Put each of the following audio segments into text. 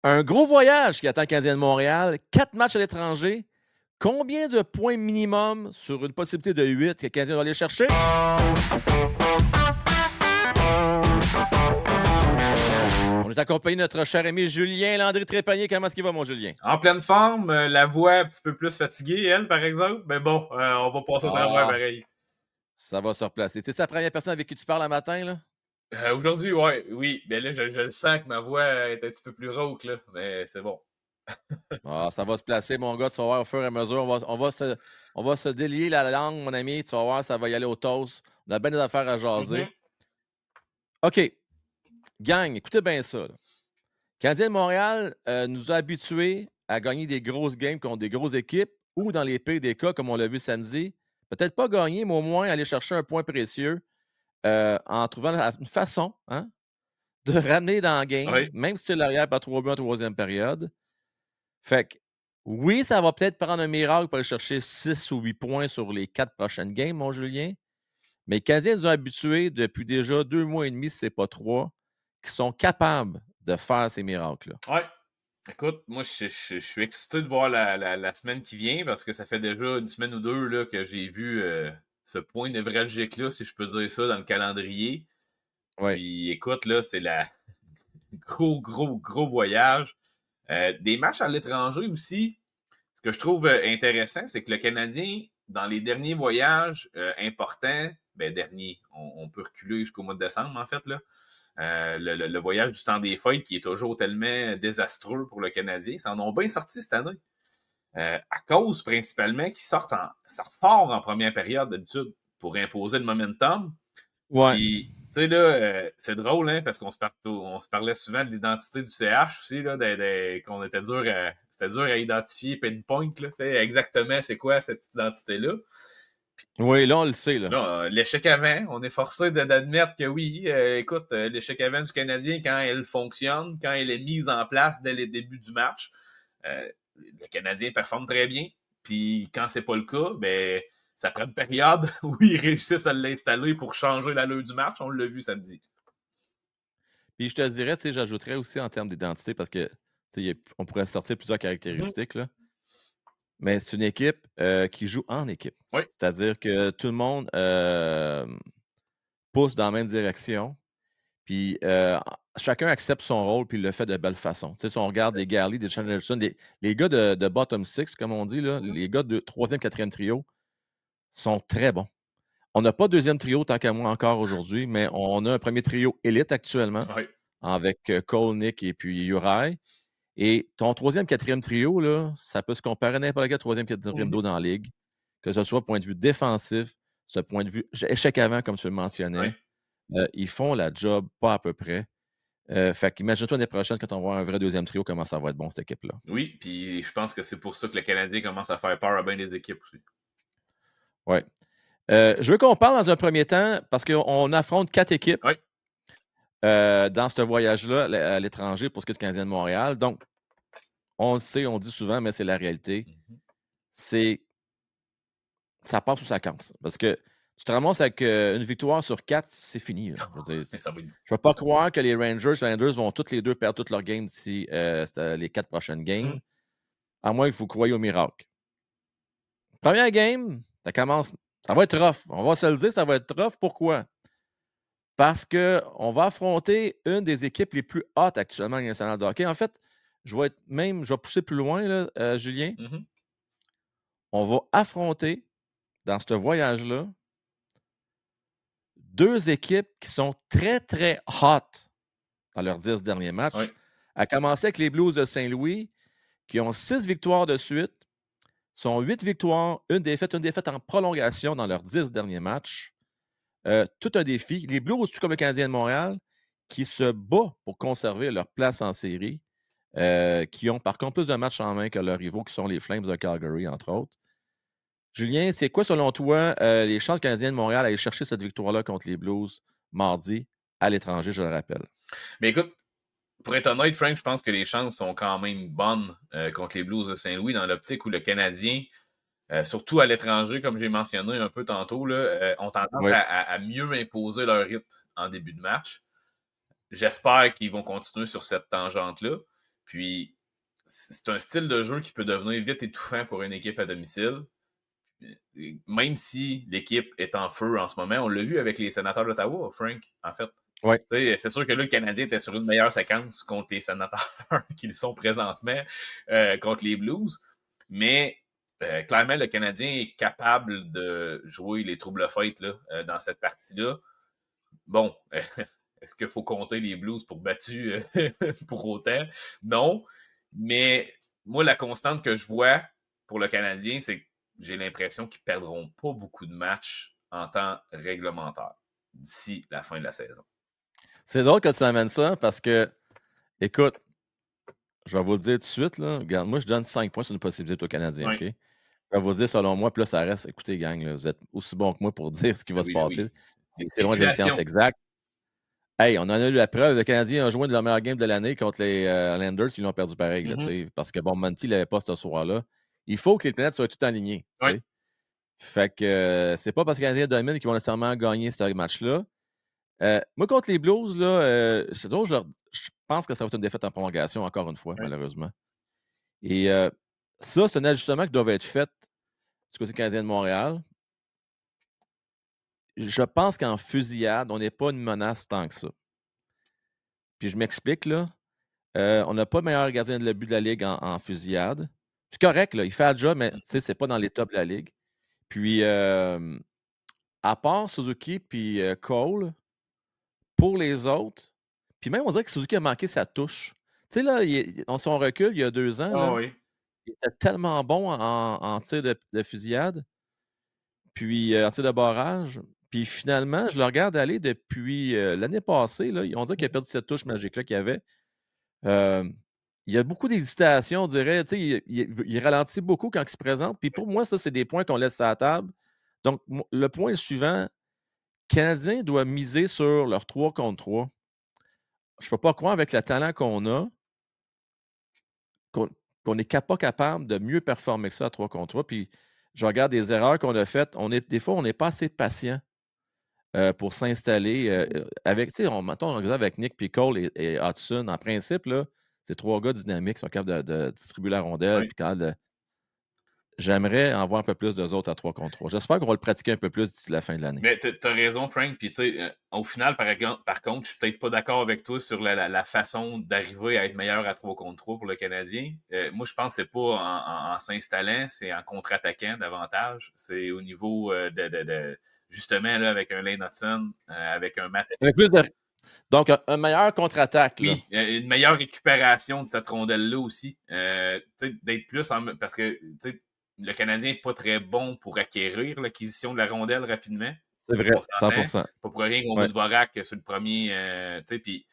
Un gros voyage qui attend le Canadien de Montréal, 4 matchs à l'étranger. Combien de points minimum sur une possibilité de 8 que le Canadien doit aller chercher? On est accompagné de notre cher ami Julien Landry-Trépanier. Comment est-ce qu'il va, mon Julien? En pleine forme, la voix un petit peu plus fatiguée, elle, par exemple. Mais bon, on va passer au travers Ah, pareil. ça va se replacer. C'est la première personne avec qui tu parles le matin, là? Aujourd'hui, ouais, oui. Mais là, je le sens que ma voix est un petit peu plus rauque, là. Mais c'est bon. Ah, ça va se placer, mon gars. Tu vas voir au fur et à mesure. On va se délier la langue, mon ami. Tu vas voir, ça va y aller au toast. On a bien des affaires à jaser. Mhm. OK. Gang, écoutez bien ça, là. Le Canadien de Montréal nous a habitués à gagner des grosses games contre des grosses équipes ou, dans les pires des cas, comme on l'a vu samedi, peut-être pas gagner, mais au moins aller chercher un point précieux en trouvant une façon, hein, de ramener dans la game, Oui. même si tu es l'arrière par 3 buts en troisième période. Fait que, oui, ça va peut-être prendre un miracle pour aller chercher 6 ou 8 points sur les 4 prochaines games, mon Julien. Mais les Canadiens nous ont habitués depuis déjà 2 mois et demi, si ce n'est pas 3, qui sont capables de faire ces miracles-là. Ouais. Écoute, moi, je suis excité de voir la semaine qui vient parce que ça fait déjà une semaine ou deux là, que j'ai vu ce point névralgique-là, si je peux dire ça, dans le calendrier. Oui. Puis écoute, là, c'est la gros voyage. Des matchs à l'étranger aussi. Ce que je trouve intéressant, c'est que le Canadien, dans les derniers voyages importants, ben dernier, on peut reculer jusqu'au mois de décembre, en fait, là. Le voyage du temps des fêtes qui est toujours tellement désastreux pour le Canadien, ils s'en ont bien sorti cette année. À cause principalement qu'ils sortent fort en première période d'habitude pour imposer le momentum. Ouais. Puis, tu sais, là, c'est drôle, hein, parce on se parlait souvent de l'identité du CH aussi, là, qu'on était c'était dur à identifier pinpoint, là, tu sais, exactement c'est quoi cette identité-là. Oui, là, on le sait, là. Là, l'échec avant, on est forcé d'admettre que oui, écoute, l'échec avant du Canadien, quand elle fonctionne, quand elle est mise en place dès les débuts du match, le Canadien performe très bien. Puis quand c'est pas le cas, ben ça prend une période où ils réussissent à l'installer pour changer l'allure du match. On l'a vu samedi. Puis je te dirais, tu sais, j'ajouterais aussi en termes d'identité parce que, tu sais, on pourrait sortir plusieurs Mhm. caractéristiques, là. Mais c'est une équipe qui joue en équipe. Oui. C'est-à-dire que tout le monde pousse dans la même direction. Puis chacun accepte son rôle puis le fait de belle façon. Tu sais, si on regarde des Galley, des Chandlerson, les gars de bottom six, comme on dit, là, Mhm. les gars de troisième, quatrième trio sont très bons. On n'a pas de deuxième trio tant qu'à moi encore aujourd'hui, mais on a un premier trio élite actuellement Oui. avec Cole, Nick et puis Uri. Et ton troisième, quatrième trio, là, ça peut se comparer à n'importe quel troisième, quatrième Mhm. dos dans la ligue, que ce soit point de vue défensif, ce point de vue échec avant, comme tu le Oui. mentionnais. Ils font la job pas à peu près. Fait qu'imagine-toi l'année prochaine, quand on va avoir un vrai deuxième trio, comment ça va être bon, cette équipe-là. Oui, puis je pense que c'est pour ça que le Canadien commence à faire peur à bien des équipes aussi. Ouais. Je veux qu'on parle dans un premier temps, parce qu'on affronte 4 équipes Oui. dans ce voyage-là à l'étranger pour ce qui est du Canadien de Montréal. Donc, on le sait, on le dit souvent, mais c'est la réalité. Mhm. C'est ça passe ou ça casse. Parce que tu te ramasses avec une victoire sur 4, c'est fini, là. Je veux dire, Ça va être je ne difficile. peux pas croire que les Rangers vont toutes les deux perdre toutes leurs games d'ici les 4 prochaines games, Mhm. à moins que vous croyiez au miracle. Première game, ça commence. Ça va être rough. On va se le dire, ça va être rough. Pourquoi? Parce qu'on va affronter une des équipes les plus hautes actuellement dans la nationale de hockey. En fait, je vais pousser plus loin, là, Julien. Mhm. On va affronter, dans ce voyage-là, deux équipes qui sont très, très hot dans leurs 10 derniers Oui. matchs. À commencer avec les Blues de Saint-Louis, qui ont 6 victoires de suite, sont 8 victoires, une défaite en prolongation dans leurs 10 derniers matchs. Tout un défi. Les Blues, tout comme le Canadien de Montréal, qui se bat pour conserver leur place en série, qui ont par contre plus de matchs en main que leurs rivaux, qui sont les Flames de Calgary, entre autres. Julien, c'est quoi, selon toi, les chances canadiennes de Montréal d'aller chercher cette victoire-là contre les Blues mardi à l'étranger, je le rappelle? Mais écoute, pour être honnête, Frank, je pense que les chances sont quand même bonnes contre les Blues de Saint-Louis dans l'optique où le Canadien, surtout à l'étranger, comme j'ai mentionné un peu tantôt, là, ont tendance Oui. à mieux imposer leur rythme en début de match. J'espère qu'ils vont continuer sur cette tangente-là. Puis, c'est un style de jeu qui peut devenir vite étouffant pour une équipe à domicile. Même si l'équipe est en feu en ce moment, on l'a vu avec les Sénateurs d'Ottawa, Frank, en fait. Ouais. C'est sûr que là, le Canadien était sur une meilleure séquence contre les Sénateurs qu'ils sont présentement contre les Blues. Mais clairement, le Canadien est capable de jouer les troubles fêtes dans cette partie-là. Bon, est-ce qu'il faut compter les Blues pour battus pour autant? Non. Mais moi, la constante que je vois pour le Canadien, c'est que j'ai l'impression qu'ils ne perdront pas beaucoup de matchs en temps réglementaire d'ici la fin de la saison. C'est drôle que tu amènes ça parce que, écoute, je vais vous le dire tout de suite, là. Regarde, moi, je donne 5 points sur une possibilité aux Canadiens, Oui. OK? Je vais vous dire selon moi, puis là, ça reste. Écoutez, gang, là, vous êtes aussi bons que moi pour dire ce qui va se Oui, passer. oui. C'est loin de la science exacte. Hey, on en a eu la preuve. Le Canadien a joué de la meilleure game de l'année contre les Islanders. Ils l'ont perdu pareil, là, parce que, bon, Monty ne l'avait pas ce soir-là. Il faut que les planètes soient toutes alignées. Oui. Fait que c'est pas parce que les Canadiens dominent qu'ils vont nécessairement gagner ce match-là. Moi, contre les Blues, là, c'est drôle, je pense que ça va être une défaite en prolongation, encore une fois, malheureusement. Et ça, c'est un ajustement qui doit être fait du côté canadien de Montréal. Je pense qu'en fusillade, on n'est pas une menace tant que ça. Puis je m'explique, là. On n'a pas le meilleur gardien de but de la Ligue en fusillade. C'est correct, là, il fait le job, mais c'est pas dans les tops de la Ligue. Puis, à part Suzuki puis Cole, pour les autres, puis même on dirait que Suzuki a manqué sa touche. Tu sais, là, on son recul, il y a 2 ans, là, il était tellement bon en tir de fusillade, puis en tir de barrage. Puis finalement, je le regarde aller depuis l'année passée, là, on dirait qu'il a perdu cette touche magique-là qu'il avait. Il y a beaucoup d'hésitation, on dirait. Il ralentit beaucoup quand il se présente. Puis pour moi, ça, c'est des points qu'on laisse à la table. Donc, le point suivant, le Canadien doit miser sur leur 3 contre 3. Je ne peux pas croire avec le talent qu'on a qu'on n'est pas capable de mieux performer que ça à 3 contre 3. Puis je regarde des erreurs qu'on a faites. Des fois, on n'est pas assez patient pour s'installer avec, tu sais, on regarde avec Nick puis Cole et Hudson. En principe, là, c'est 3 gars dynamiques qui sont capables de distribuer la rondelle. Puis j'aimerais en voir un peu plus d'eux autres à 3 contre 3. J'espère qu'on va le pratiquer un peu plus d'ici la fin de l'année. Mais tu as raison, Frank. Puis, tu sais, au final, par contre, je suis peut-être pas d'accord avec toi sur la façon d'arriver à être meilleur à 3 contre 3 pour le Canadien. Moi, je pense que c'est pas en s'installant, c'est en contre-attaquant davantage. C'est au niveau justement, là, avec un Lane Hudson, avec un Matt. Avec plus de... Donc, un meilleur contre-attaque. Oui, une meilleure récupération de cette rondelle-là aussi. D'être plus parce que le Canadien n'est pas très bon pour acquérir l'acquisition de la rondelle rapidement. C'est vrai, 100%. Pas pour rien qu'on met Dvorak sur le premier. Puis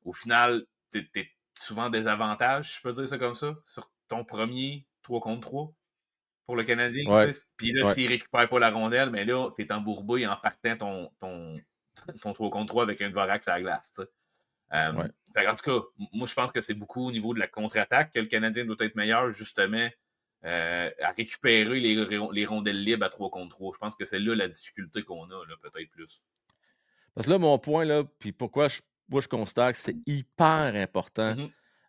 au final, tu es souvent désavantage, je peux dire ça comme ça, sur ton premier 3 contre 3 pour le Canadien. Puis là, s'il ne récupère pas la rondelle, mais là, tu es embourbé en partant ton 3 contre 3 avec un Dvorak sur la glace. En tout cas, moi, je pense que c'est beaucoup au niveau de la contre-attaque que le Canadien doit être meilleur, justement, à récupérer les rondelles libres à 3 contre 3. Je pense que c'est là la difficulté qu'on a, peut-être plus. Parce que là, mon point, là, puis pourquoi je constate que c'est hyper important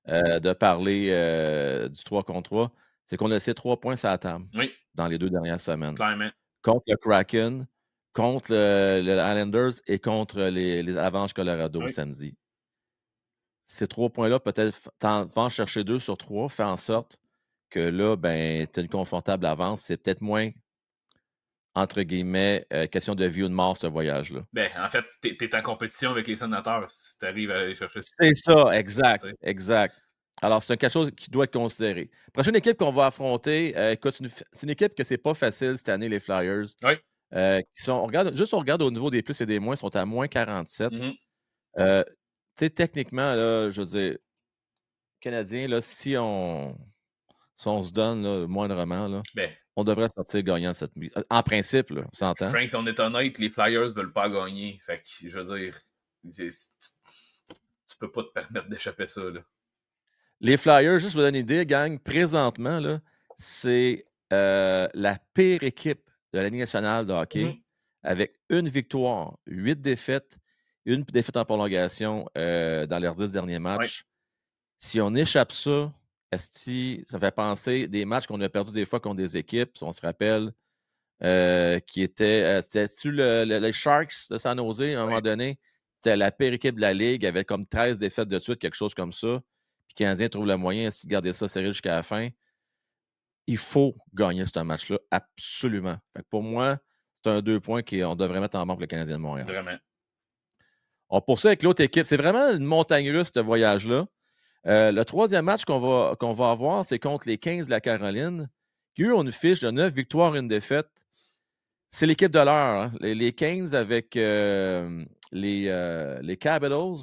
de parler du 3 contre 3, c'est qu'on a laissé 3 points sur la table dans les 2 dernières semaines. Clairement. Contre le Kraken, contre les Islanders et contre les Avalanches Colorado samedi. Ces 3 points-là, peut-être, va en chercher 2 sur 3, fait en sorte que là, ben, tu as une confortable avance. C'est peut-être moins, entre guillemets, question de vie ou de mort, ce voyage-là. Ben, en fait, tu es en compétition avec les Sénateurs si tu arrives à aller chercher. C'est ça, exact. Alors, c'est quelque chose qui doit être considéré. Prochaine équipe qu'on va affronter, écoute, c'est une équipe que c'est pas facile cette année, les Flyers. On regarde au niveau des plus et des moins, ils sont à moins 47. Tu sais, techniquement, là, je veux dire, Canadien, là, si on se donne là, moindrement, là, on devrait sortir gagnant cette nuit. En principe, là, on s'entend. Frank, si on est honnête, les Flyers ne veulent pas gagner. Fait que, je veux dire, tu peux pas te permettre d'échapper ça. Là. Les Flyers, juste pour vous donner une idée, gang, présentement, là, c'est la pire équipe de la Ligue nationale de hockey avec une victoire, 8 défaites, une défaite en prolongation dans leurs 10 derniers matchs. Si on échappe ça, esti, ça fait penser des matchs qu'on a perdus des fois contre des équipes, si on se rappelle, qui étaient, c'était-tu les Sharks de San Jose, à un moment Ouais. donné? C'était la pire équipe de la Ligue, avait comme 13 défaites de suite, quelque chose comme ça. Puis le Canadien trouve le moyen de garder ça serré jusqu'à la fin. Il faut gagner ce match-là, absolument. Fait que pour moi, c'est un 2 points qu'on devrait mettre en banque le Canadien de Montréal. Vraiment. On poursuit avec l'autre équipe. C'est vraiment une montagne russe, ce voyage-là. Le troisième match qu'on va avoir, c'est contre les Kings de la Caroline, qui, eux, ont une fiche de 9 victoires, une défaite. C'est l'équipe de l'heure. Hein. Les Kings avec les Capitals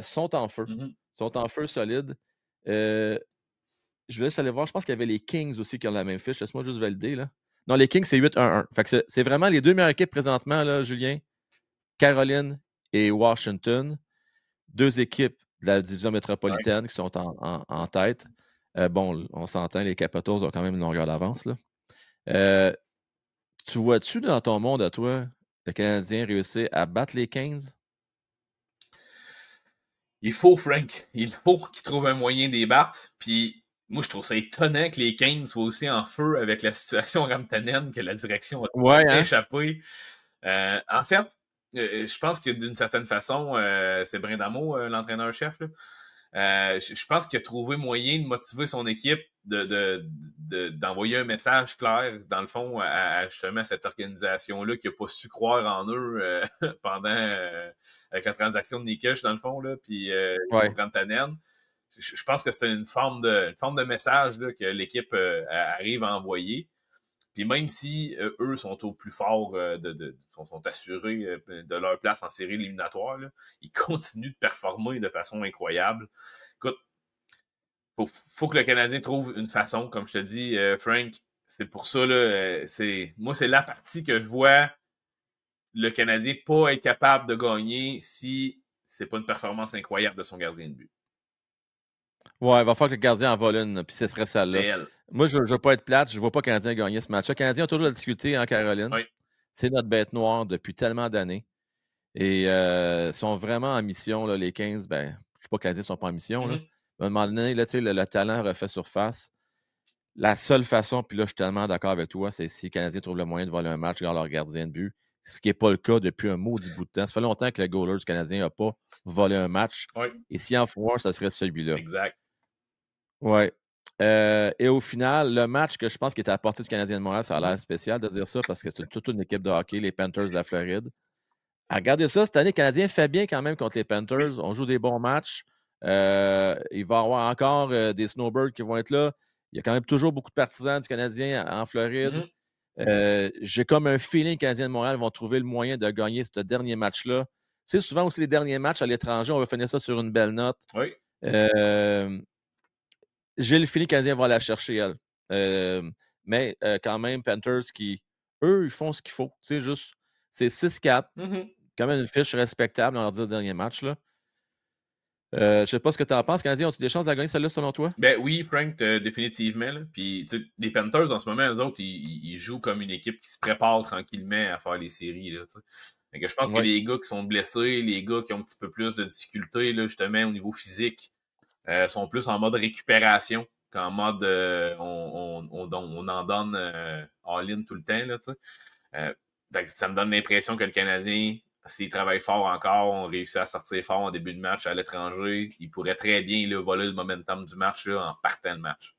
sont en feu. Mm-hmm. Sont en feu solide. Je vais laisse aller voir. Je pense qu'il y avait les Kings aussi qui ont la même fiche. Laisse-moi juste valider. Là. Non, les Kings, c'est 8-1-1. Fait que c'est vraiment les deux meilleures équipes présentement, là, Julien. Caroline et Washington. Deux équipes de la division métropolitaine qui sont en tête. Bon, on s'entend, les Capitals ont quand même une longueur d'avance. Tu vois-tu dans ton monde à toi, le Canadien réussir à battre les 15? Il faut, Frank. Il faut qu'il trouve un moyen de les battre. Puis moi, je trouve ça étonnant que les Kings soient aussi en feu avec la situation Rantanen, que la direction a Ouais, hein? échappé. En fait, je pense que d'une certaine façon, c'est Brindamo, l'entraîneur-chef. Je pense qu'il a trouvé moyen de motiver son équipe, d'envoyer un message clair, dans le fond, à justement cette organisation-là qui n'a pas su croire en eux pendant avec la transaction de Nikish, dans le fond, là, puis Ouais. Rantanen. Je pense que c'est une forme de message là, que l'équipe arrive à envoyer. Puis même si eux sont au plus fort, sont assurés de leur place en série éliminatoire, là, ils continuent de performer de façon incroyable. Écoute, faut que le Canadien trouve une façon, comme je te dis, Frank. C'est pour ça, là, moi, c'est la partie que je vois le Canadien pas être capable de gagner si c'est pas une performance incroyable de son gardien de but. Ouais, il va falloir que le gardien en vole une, puis ce serait C'est celle-là. elle. Moi, je ne veux pas être plate, je ne vois pas le Canadien gagner ce match. Le Canadien a toujours la difficulté en Caroline. Oui. C'est notre bête noire depuis tellement d'années. Et sont vraiment en mission, là, les 15. Ben, je ne sais pas que les Canadiens ne sont pas en mission. Là. Mm-hmm. À un moment donné, là, le talent refait surface. La seule façon, puis là, je suis tellement d'accord avec toi, c'est si les Canadiens trouvent le moyen de voler un match vers leur gardien de but, ce qui n'est pas le cas depuis un maudit bout de temps. Ça fait longtemps que le goaler du Canadien n'a pas volé un match. Oui. Et s'il en faut un, ça serait celui-là. Exact. Oui. Et au final, le match que je pense qui était à la portée du Canadien de Montréal, ça a l'air spécial de dire ça parce que c'est toute une équipe de hockey, les Panthers de la Floride. Regardez ça, cette année, le Canadien fait bien quand même contre les Panthers. On joue des bons matchs. Il va y avoir encore des Snowbirds qui vont être là. Il y a quand même toujours beaucoup de partisans du Canadien en Floride. J'ai comme un feeling que les Canadiens de Montréal vont trouver le moyen de gagner ce dernier match-là. Tu sais, souvent aussi les derniers matchs à l'étranger, on va finir ça sur une belle note. Oui. J'ai le feeling que les Canadiens vont la chercher, elle. Mais quand même, Panthers qui, eux, ils font ce qu'il faut. Tu sais, juste, c'est 6-4. Quand même une fiche respectable dans leurs 10 derniers matchs. Là. Je ne sais pas ce que tu en penses. Les Canadiens ont-ils des chances de gagner celle-là selon toi? Ben oui, Frank, définitivement. Là. Puis, les Panthers, en ce moment, eux autres, ils jouent comme une équipe qui se prépare tranquillement à faire les séries. Là, fait que je pense que les gars qui sont blessés, les gars qui ont un petit peu plus de difficultés, là, justement, au niveau physique, sont plus en mode récupération qu'en mode on en donne all-in tout le temps. Là, fait que ça me donne l'impression que le Canadien, s'il travaille fort encore, on réussit à sortir fort en début de match à l'étranger, il pourrait très bien là, voler le momentum du match là, en partant le match.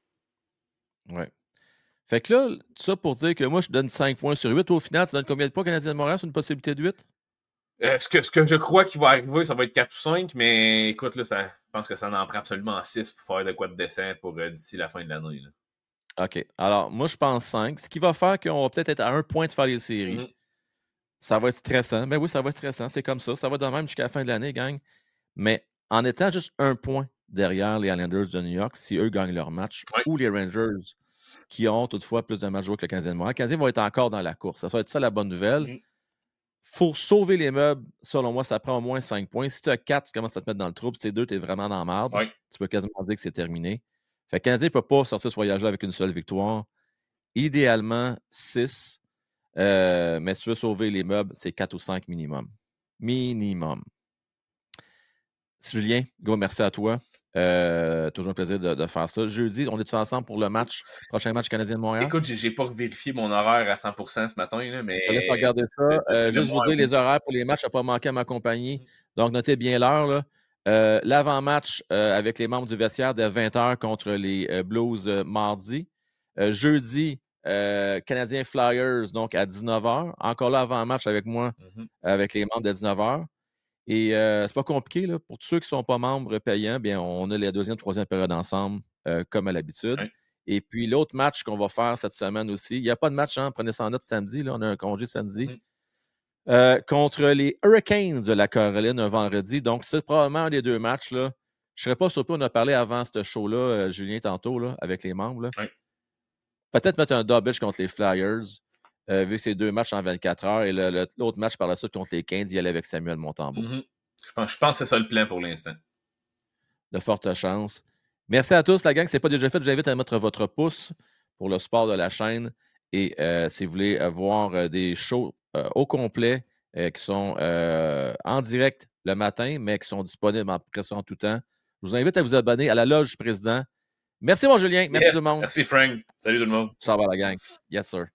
Oui. Fait que là, ça pour dire que moi, je donne 5 points sur 8. Au final, tu donnes combien de points Canadien de Montréal sur une possibilité de 8? Ce que je crois qu'il va arriver, ça va être 4 ou 5, mais écoute, là, je pense que ça en prend absolument 6 pour faire de quoi de décent pour d'ici la fin de l'année. OK. Alors, moi, je pense 5. Ce qui va faire qu'on va peut-être être à 1 point de faire les séries. Ça va être stressant. Ben oui, ça va être stressant. C'est comme ça. Ça va être de même jusqu'à la fin de l'année, gang. Mais en étant juste 1 point derrière les Islanders de New York, si eux gagnent leur match, ou les Rangers, qui ont toutefois plus de matchs joués que le Canadien de Montréal, le Canadien va être encore dans la course. Ça va être ça la bonne nouvelle. Pour sauver les meubles, selon moi, ça prend au moins 5 points. Si tu as 4, tu commences à te mettre dans le trouble. Si tu es 2, tu es vraiment dans la merde. Tu peux quasiment dire que c'est terminé. Fait que le Canadien ne peut pas sortir ce voyage-là avec une seule victoire. Idéalement, 6. Mais si tu veux sauver les meubles, c'est 4 ou 5 minimum. Minimum. Julien, gros merci à toi. Toujours un plaisir de faire ça. Jeudi, on est tous ensemble pour le prochain match canadien de Montréal? Écoute, j'ai pas vérifié mon horaire à 100% ce matin, là, mais... Je te laisse regarder ça. Juste vous dire les horaires pour les matchs, ça n'a pas manqué à ma compagnie. Donc, notez bien l'heure. L'avant-match avec les membres du vestiaire de 20h contre les Blues mardi. Jeudi, Canadiens Flyers, donc à 19h. Encore là, avant-match avec moi, avec les membres de 19h. Et c'est pas compliqué. Là. Pour tous ceux qui ne sont pas membres payants, bien, on a la deuxième, troisième période ensemble, comme à l'habitude. Oui. Et puis, l'autre match qu'on va faire cette semaine aussi, il n'y a pas de match, hein, prenez ça en note samedi. Là, on a un congé samedi. Contre les Hurricanes de la Caroline un vendredi. Donc, c'est probablement un des deux matchs. Là. Je ne serais pas surpris, on a parlé avant ce show-là, Julien, tantôt, là, avec les membres. Là. Oui. Peut-être mettre un double contre les Flyers, vu que c'est 2 matchs en 24 heures. Et l'autre match par la suite contre les 15, il y allait avec Samuel Montembeault. Je pense que c'est ça le plan pour l'instant. De fortes chances. Merci à tous, la gang. Si ce n'est pas déjà fait, je vous invite à mettre votre pouce pour le support de la chaîne. Et si vous voulez voir des shows au complet qui sont en direct le matin, mais qui sont disponibles en pression en tout temps, je vous invite à vous abonner à la Loge du Président. Merci, mon Julien. Merci tout le monde. Merci, Frank. Salut tout le monde. Ciao, la gang. Yes, sir.